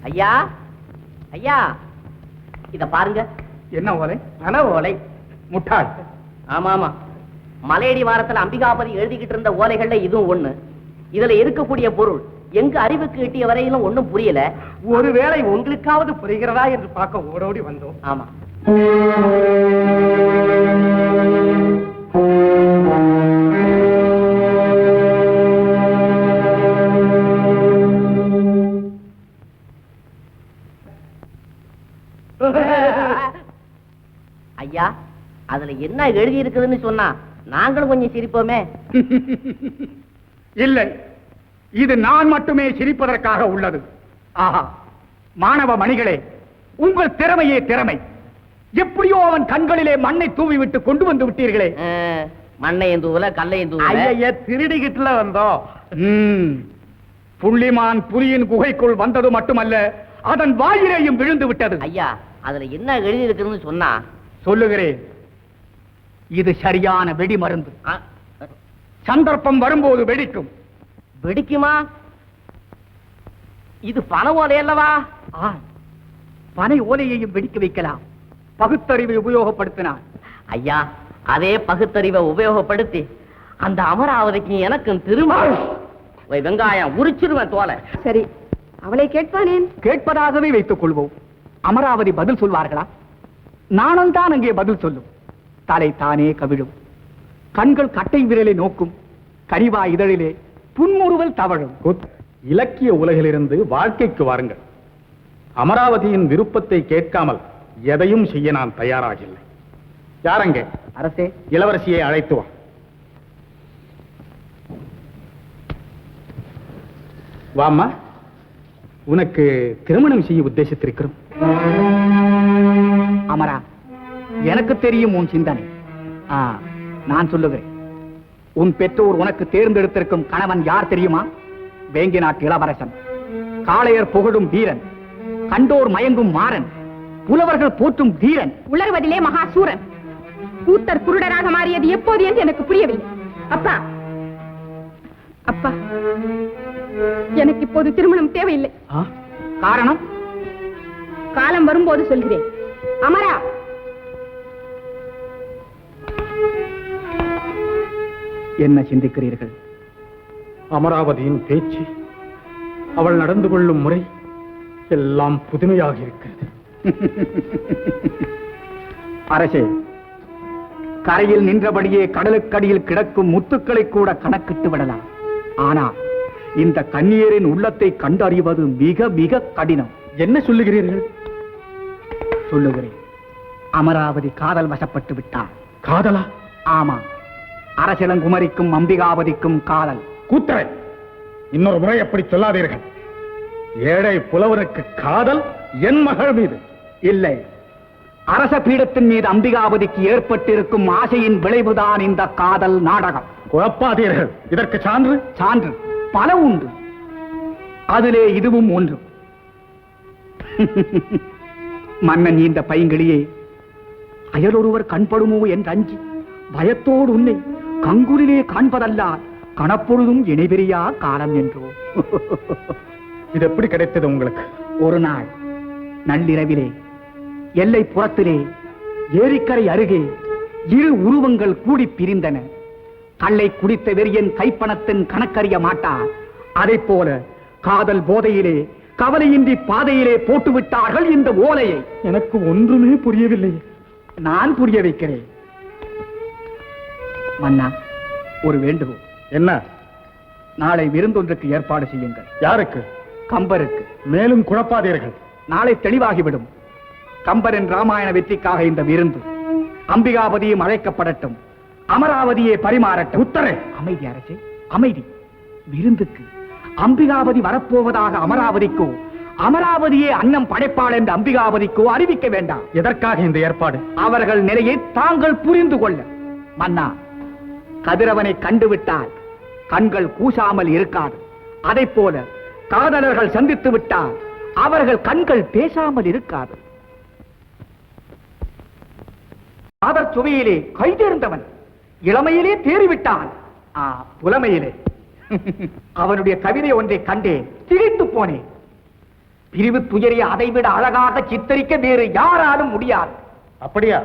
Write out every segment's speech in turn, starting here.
ஐயா ஐயா, இத பாருங்க. என்ன ஓலை? பண ஓலை. முட்டாள். ஆமா ஆமா, மலையடி வாரத்துல அம்பிகாபதி எழுதிக்கிட்டு இருந்த ஓலைகள்ல இதுவும் ஒண்ணு. இதுல இருக்கக்கூடிய பொருள் எங்க அறிவுக்கு எட்டிய வரையிலும் ஒண்ணும் புரியல. ஒருவேளை உங்களுக்காவது புரிகிறதா என்று பார்க்க ஓடோடி வந்தோம். ஆமா. ஐயா, அதுல என்ன எழுதி இருக்குதுன்னு சொன்னா நாங்களும் கொஞ்சம் சிரிப்போமே. இல்லை, இது நான் மட்டுமே சிரிப்பதற்காக உள்ளது. ஆஹா, மாணவ மணிகளே, உங்கள் திறமையே திறமை. எப்படியோ அவன் கண்களிலே மண்ணை தூவி விட்டு கொண்டு வந்து விட்டீர்களே. மண்ணையும் தூவல கல்லையும் தூவல. திருடிக்கிட்டுல வந்தோம். புள்ளிமான் புலியின் குகைக்குள் வந்தது மட்டுமல்ல, அதன் வாயிலேயும் விழுந்து விட்டது. ஐயா, அதுல என்ன எழுதி இருக்குதுன்னு சொன்னா சொல்லுகிறேன். இது சரியான வெடி மருந்து. சந்தர்ப்பம் வரும்போது வெடிக்கும். வெடிக்குமா? இது பண ஓலை அல்லவா? பனை ஓலையையும் வெடிக்க வைக்கலாம், பகுத்தறிவை உபயோகப்படுத்தினார். ஐயா, அதே பகுத்தறிவை உபயோகப்படுத்தி அந்த அமராவதிக்கு எனக்கும் திருமணம். வெங்காயம் உரிச்சிருவேன் தோலை. சரி, அவளை கேட்பானேன். கேட்பதாகவே வைத்துக் கொள்வோம். அமராவதி பதில் சொல்வார்களா? நானும் தான் அங்கே பதில் சொல்லும். தலை தானே கவிழும், கண்கள் கட்டை விரலை நோக்கும், கரிவா இதழிலே புன்முறுவல் தவழும். இலக்கிய உலகிலிருந்து வாழ்க்கைக்கு வாருங்கள். அமராவதியின் விருப்பத்தை கேட்காமல் எதையும் செய்ய நான் தயாராகில்லை. யாரங்கே? அரசே, இளவரசியை அழைத்து வா. வாம்மா, உனக்கு திருமணம் செய்ய உத்தேசித்திருக்கிறோம். அமரா, எனக்கு தெரியும் உன் சிந்தனை. நான் சொல்லுகிறேன். உன் பெற்றோர் உனக்கு தேர்ந்தெடுத்திருக்கும் கணவன் யார் தெரியுமா? வேங்கி நாட்டு இளவரசன், காளையர் புகழும் வீரன், கண்டோர் மயங்கும் மாறன், புலவர்கள் போற்றும் தீரன், உலர்வதிலே மகாசூரன். கூத்தர் குருடராக மாறியது எப்போது என்று எனக்கு புரியவில்லை. அப்பா அப்பா, எனக்கு இப்போது திருமணம் தேவையில்லை. காரணம்? காலம் வரும்போது சொல்கிறேன். அமரா, என்ன சிந்திக்கிறீர்கள்? அமராவதியின் பேச்சு, அவள் நடந்து கொள்ளும் முறை எல்லாம் புதுமையாக இருக்கிறது. அரசே, கரையில் நின்றபடியே கடலுக்கடியில் கிடக்கும் முத்துக்களை கூட கணக்கிட்டு விடலாம். ஆனால் இந்த கண்ணீரின் உள்ளத்தை கண்டறிவது மிக மிக கடினம். என்ன சொல்லுகிறீர்கள்? சொல்லுகிறேன். அமராவதி காதல் வசப்பட்டு விட்டார். காதலா? ஆமா, அரசிளங்குமரிக்கும் அம்பிகாவதிக்கும் காதல். கூத்தரை, இன்னொரு முறை அப்படி சொல்லாதீர்கள். ஏழை புலவனுக்கு காதல் என் மகள் மீது இல்லை, அரச பீடத்தின் மீது அம்பிகாவதிக்கு ஏற்பட்டிருக்கும் ஆசையின் விளைவுதான் இந்த காதல் நாடகம். குழப்பாதீர்கள். இதற்கு சான்று? சான்று பல உண்டு, அதிலே இதுவும் ஒன்று. மன்னன் இந்த பைங்கிளியே, அயலொருவர் கண்படுமோ என்று அஞ்சி பயத்தோடு உன்னை கங்குலிலே காண்பதல்ல கணப்பொழுதும் இணைபெரியா காலம் என்றோ. இது எப்படி கிடைத்தது உங்களுக்கு? ஒரு நாள் நள்ளிரவிலே எல்லை புறத்திலே ஏரிக்கரை அருகே இரு உருவங்கள் கூடி பிரிந்தன. கள்ளை குடித்த வெறியன் கைப்பணத்தின் கணக்கறிய மாட்டார். அதை போல காதல் போதையிலே கவலையின்றி பாதையிலே போட்டுவிட்டார்கள் இந்த ஓலையை. எனக்கு ஒன்றுமே புரியவில்லை. நான் புரிய வைக்கிறேன். மன்னா, ஒரு வேண்டுகோள். என்ன? நாளை விருந்தொன்றுக்கு ஏற்பாடு செய்யுங்கள். யாருக்கு? கம்பருக்கு. மேலும் குழப்பாதீர்கள். நாளை தெளிவாகிவிடும். கம்பரின் ராமாயண வெற்றிக்காக இந்த விருந்து. அம்பிகாவதியும் அழைக்கப்படட்டும், அமராவதியே பரிமாறட்டும். உத்தரே. அமைதி அரசே, அமைதி. விருந்துக்கு அம்பிகாவதி வரப்போவதாக அமராவதிக்கோ, அமராவதியே அன்னம் படைப்பாள் என்று அம்பிகாவதிக்கோ அறிவிக்க வேண்டாம். எதற்காக இந்த ஏற்பாடு? அவர்கள் நிலையை தாங்கள் புரிந்து கொள்ள. மன்னா, கதிரவனை கண்டுவிட்டால் கண்கள் கூசாமல் இருக்காது. அதை போல காதலர்கள் சந்தித்து விட்டால் அவர்கள் கண்கள் பேசாமல் இருக்காது. காதற் சுவையிலே கைதேர்ந்தவன் இளமையிலே தேறிவிட்டான். புலமையிலே அவனுடைய கவிதை ஒன்றை கண்டேன், திகைத்து போனேன். பிரிவு துயரை அதைவிட அழகாக சித்தரிக்க வேறு யாராலும் முடியாது. அப்படியா?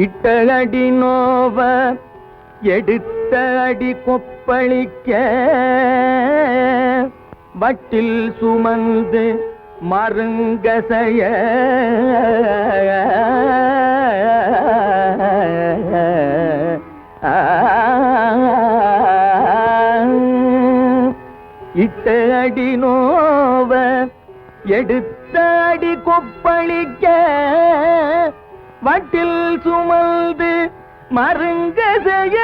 இட்ட அடி நோவ எடுத்த அடி கொப்பளிக்க வட்டில் சுமந்து மருங்கசைய இட்ட அடி நோவ எடுத்த அடி கொப்பளிக்க வட்டில் சுமந்து மருங்கசைய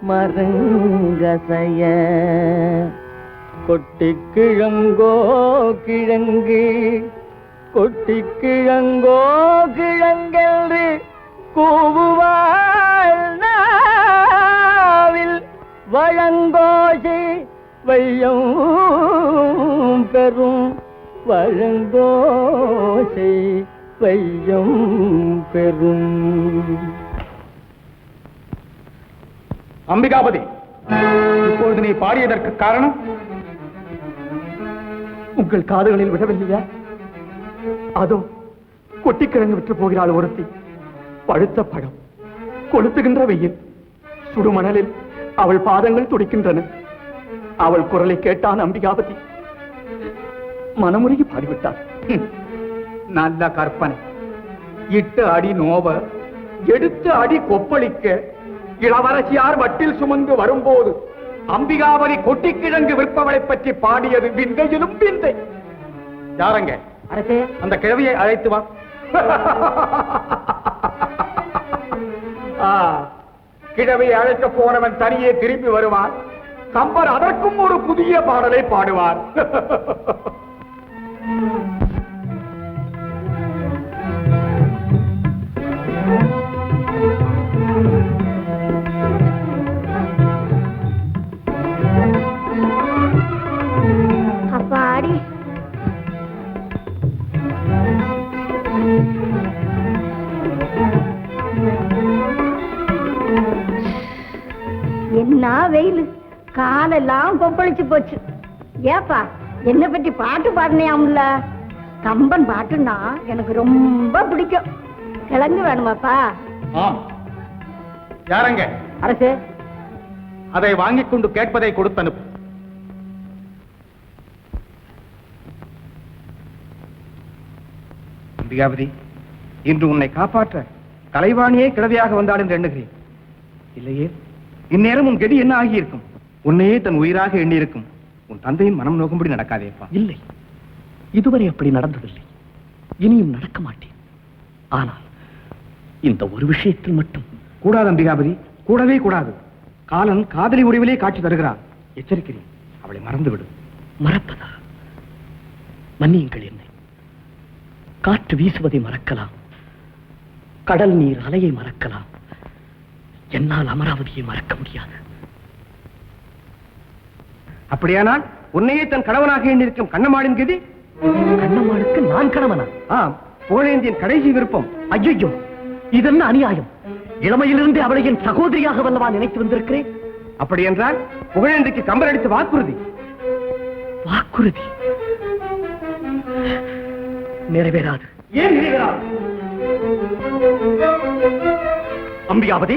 மருங்கசைய கொட்டி கிழங்கோ கிழங்கு கொட்டி கிழங்கோ கிழங்கென்று கூவுவாள் நாவில் வழங்கோசி வையம் பெரும் வழங்கோசை வையம் பெரும். அம்பிகாபதி, இப்பொழுது நீ பாடியதற்கு காரணம்? உங்கள் காதுகளில் விடவில்லையா? அதோ கொட்டிக்கிழங்கு விற்று போகிறாள் ஒருத்தி. பழுத்த பழம், கொளுத்துகின்ற வெயில், சுடுமணலில் அவள் பாதங்கள் துடிக்கின்றன. அவள் குரலை கேட்டான் அம்பிகாபதி. மனமுருகி பாடிவிட்டார். நல்ல கற்பனை. இட்ட அடி நோவ எடுத்த அடி கொப்பளிக்க இளவரசியார் வட்டில் சுமந்து வரும்போது அம்பிகாபதி கொட்டிக்கிழங்கு விற்பவளை பற்றி பாடியது விந்தையிலும் விந்தை. யாரங்க? அரசே, அந்த கிழவியை அழைத்து வா. கிழவியை அழைக்க போனவன் தனியே திரும்பி வருவான். கம்பர் அதற்கும் ஒரு புதிய பாடலை பாடுவார். அப்பாடி, என்ன வெயில், காலெல்லாம் கொப்பளிச்சு போச்சு. ஏப்பா, என்ன பற்றி பாட்டு பாடினியாம்ல? கம்பன் பாட்டுன்னா எனக்கு ரொம்ப பிடிக்கும். கிழங்கு வேணுமாப்பா? ஆம். யாரங்க? அரசே, அதை வாங்கிக் கொண்டு கேட்பதை கொடுத்து அனுப்பு. அம்பிகாபதி, இன்று உன்னை காப்பாற்ற கலைவாணியே கிழவியாக வந்தாள் என்று எண்ணுகிறேன். இல்லையே, இந்நேரம் உன் கெடி என்ன ஆகியிருக்கும்? உன்னையே தன் உயிராக எண்ணியிருக்கும் உன் தந்தையின் மனம் நோக்கும்படி நடக்காதேப்பா. இல்லை, இதுவரை அப்படி நடந்ததில்லை, இனியும் நடக்க மாட்டேன். ஆனால் இந்த ஒரு விஷயத்தில் மட்டும் கூடாது அம்பிகாபதி, கூடவே கூடாது. காலன் காதலி உரிவிலே காட்சி தருகிறான். எச்சரிக்கிறேன், அவளை மறந்துவிடு. மறப்பதா? மன்னியுங்கள் என்னை. காற்று வீசுவதை மறக்கலாம், கடல் நீர் அலையை மறக்கலாம், என்னால் அமராவதியை மறக்க முடியாது. அப்படியானால் உன்னையே தன் கணவனாக எண்ணிருக்கும் கண்ணம்மாளின் கதி? கண்ணம்மாளுக்கு நான் கணவனா? ஆம், புகழேந்தியின் கடைசி விருப்பம். ஐயோ, இதென்ன அநியாயம்! இளமையிலிருந்து அவளை என் சகோதரியாக வல்லவா நினைத்து வந்திருக்கிறேன். அப்படி என்றால் புகழேந்திக்கு கம்பர் அடித்த வாக்குறுதி. வாக்குறுதி நிறைவேறாது. ஏன் நிறைவேறாது? அம்பிகாபதி,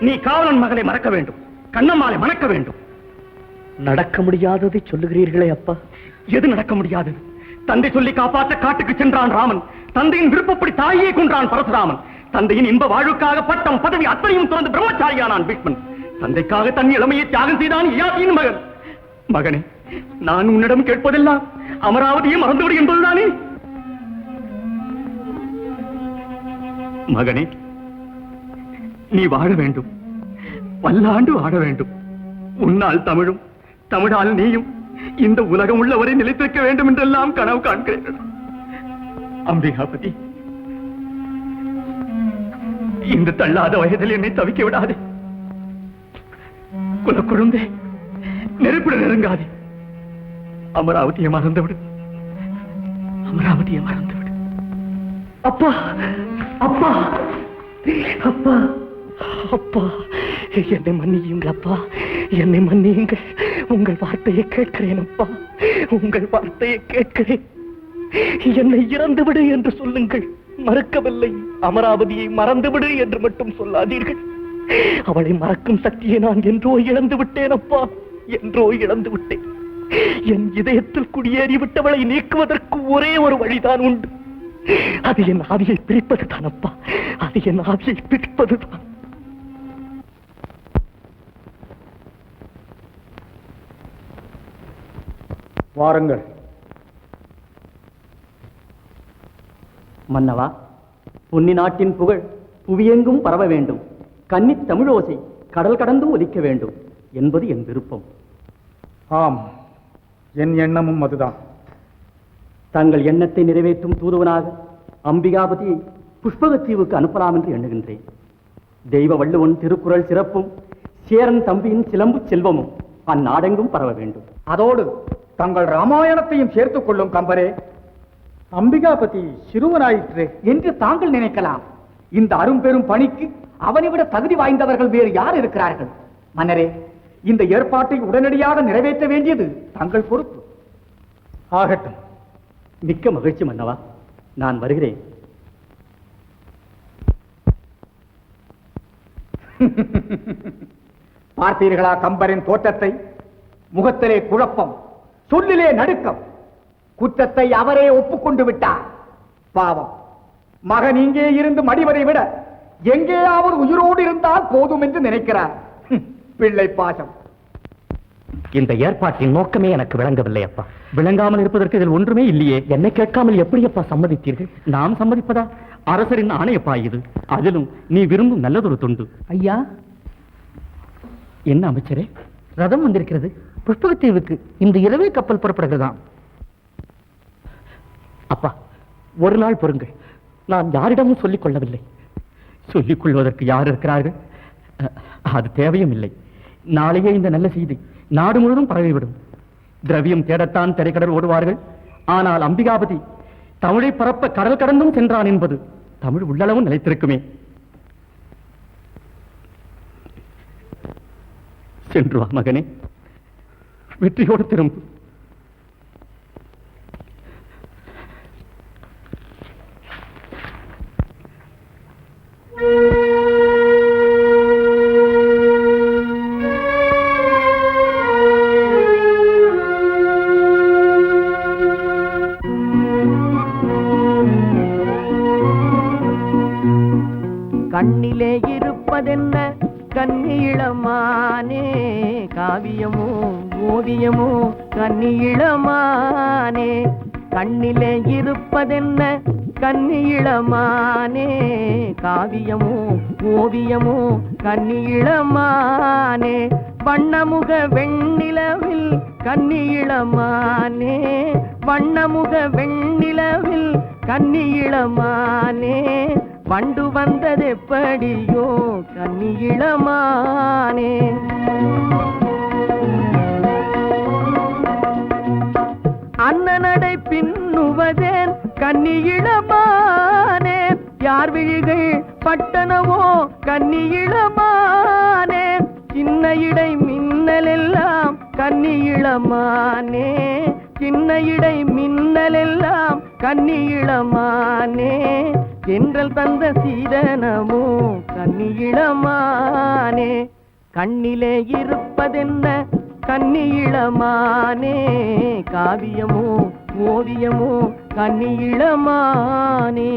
நீ காவலன் மகளை மறக்க வேண்டும், கண்ணம்மாளை மணக்க வேண்டும். நடக்க முடியாததை சொல்லுகிறீர்களே அப்பா. எது நடக்க முடியாது? தந்தை சொல்லி காப்பாற்ற காட்டுக்கு சென்றான் ராமன். தந்தையின் விருப்பப்படி தாயே கொன்றான் பரசுராமன். தந்தையின் இன்ப வாழ்வுக்காக பட்டம் பதவி அத்தனையும் துறந்து பிரம்மச்சாரியானான் பீஷ்மன். தந்தைக்காக தன் இளமையை தியாகம் செய்தான் யயாதியின் மகன். மகனே, நான் உன்னிடம் கேட்பதெல்லாம் அமராவதியை மறந்துவிடு என்பதுதானே? மகனே, நீ வாழ வேண்டும், பல்லாண்டு வாழ வேண்டும். உன்னால் தமிழும், தமிழால் நீயும் இந்த உலகம் உள்ளவரை நிலைத்திருக்க வேண்டும் என்றெல்லாம் கனவு காண்கிறேன். அம்பிகாபதி, இந்த தள்ளாத வயதில் என்னை தவிக்க விடாதே. குழந்தை, நெருப்பிட நெருங்காதே. அமராவதியை மறந்துவிடு, அமராவதியை மறந்துவிடு. அப்பா, அப்பா, அப்பா, அப்பா, என்னை மன்னியுங்கள் அப்பா, என்னை மன்னியுங்கள். உங்கள் வார்த்தையை கேட்கிறேன் அப்பா, உங்கள் வார்த்தையை கேட்கிறேன். என்னை இறந்துவிடு என்று சொல்லுங்கள், மறக்கவில்லை. அமராவதியை மறந்துவிடு என்று மட்டும் சொல்லாதீர்கள். அவளை மறக்கும் சக்தியை நான் என்றோ இழந்து விட்டேன் அப்பா, என்றோ இழந்து விட்டேன். என் இதயத்தில் குடியேறி விட்டவளை நீக்குவதற்கு ஒரே ஒரு வழிதான் உண்டு. அது என் ஆவியை பிரிப்பதுதான் அப்பா, அது என் ஆவியை பிரிப்பதுதான். வாருங்கள். மன்னவா, பொன்னி நாட்டின் புகழ் புவியெங்கும் பரவ வேண்டும், கன்னித் தமிழோசை கடல் கடந்தும் ஒலிக்க வேண்டும் என்பது என் விருப்பம். ஆம், என் எண்ணமும் அதுதான். தங்கள் எண்ணத்தை நிறைவேற்றும் தூதுவனாக அம்பிகாபதியை புஷ்பகத்தீவுக்கு அனுப்பலாம் என்று எண்ணுகின்றேன். தெய்வ வள்ளுவன் திருக்குறள் சிறப்பும் சேரன் தம்பியின் சிலம்பு செல்வமும் அந்நாடெங்கும் பரவ வேண்டும். அதோடு தங்கள் ராமாயணத்தையும் சேர்த்துக் கொள்ளும் கம்பரே. அம்பிகாபதி சிறுவனாயிற்று என்று தாங்கள் நினைக்கலாம். இந்த அரும்பெரும் பணிக்கு அவனை விட தகுதி வாய்ந்தவர்கள் வேறு யார் இருக்கிறார்கள்? மன்னரே, இந்த ஏற்பாட்டை உடனடியாக நிறைவேற்ற வேண்டியது தங்கள் பொறுப்பு. ஆகட்டும். மிக்க மகிழ்ச்சி மன்னவா, நான் வருகிறேன். பார்த்தீர்களா கம்பரின் தோற்றத்தை? முகத்திலே குழப்பம், சொல்லிலே நடுக்கம். குற்றத்தை அவரே ஒப்புக்கொண்டு விட்டார். பாவம், மகன் இங்கே இருந்து மடிவதை விட எங்கேயாவது உயிரோடு இருந்தால் போதும் என்று நினைக்கிறார். பிள்ளை பாசம். இந்த ஏற்பாட்டின் நோக்கமே எனக்கு விளங்கவில்லை அப்பா. விளங்காமல் இருப்பதற்கு இதில் ஒன்றுமே இல்லையே. என்னை கேட்காமல் எப்படி அப்பா சம்மதித்தீர்கள்? நாம் சம்மதிப்பதா? அரசரின் ஆணையப்பா இது. அதிலும் நீ விரும்பும் நல்லதொரு தொண்டு. ஐயா, என்ன அமைச்சரே? ரதம் வந்திருக்கிறது புஷ்பகத்தீவுக்கு. இந்த இரவே கப்பல் புறப்படுகிறதாம். அப்பா, ஒரு நாள் பொறுங்கள். நான் யாரிடமும் சொல்லிக் கொள்ளவில்லை. சொல்லிக் கொள்வதற்கு யார் இருக்கிறார்கள்? அது தேவையும் இல்லை. நாளையே இந்த நல்ல செய்தி நாடு முழுவதும் பரவிவிடும். திரவியம் தேடத்தான் திரைக்கடல் ஓடுவார்கள். ஆனால் அம்பிகாபதி தமிழை பரப்ப கடல் கடந்தும் சென்றான் என்பது தமிழ் உள்ளளவும் நிலைத்திருக்குமே. சென்று வா மகனே, வெற்றியோடு திரும்பு. கண்ணிலே இருப்பதென்ன கன்னியிளமானே, காவியமோ ஓவியமோ கன்னியிளமானே. கண்ணிலே இருப்பதென்ன கன்னியிளமானே, காவியமோ ஓவியமோ கன்னியிளமானே. வண்ணமுக வெண்ணிலவில் கன்னியிளமானே, வண்ணமுக வெண்ணிலவில் கன்னியிளமானே. வண்டு வந்தது எப்படியோ கன்னியிளமானே. அண்ணனடை பின்னுவதேன் கன்னியிளமானே, யார் விழிகள் பட்டனவோ கன்னியிளமானே. சின்ன இடை மின்னலெல்லாம் கன்னியிளமானே, சின்ன இடை மின்னலெல்லாம் கன்னியிளமானே. என்றல் தந்த சீதனமோ கன்னியிளமானே. கண்ணிலே இருப்பதென்ன கன்னியிளமானே, காவியமோ ஓவியமோ கன்னியிளமானே.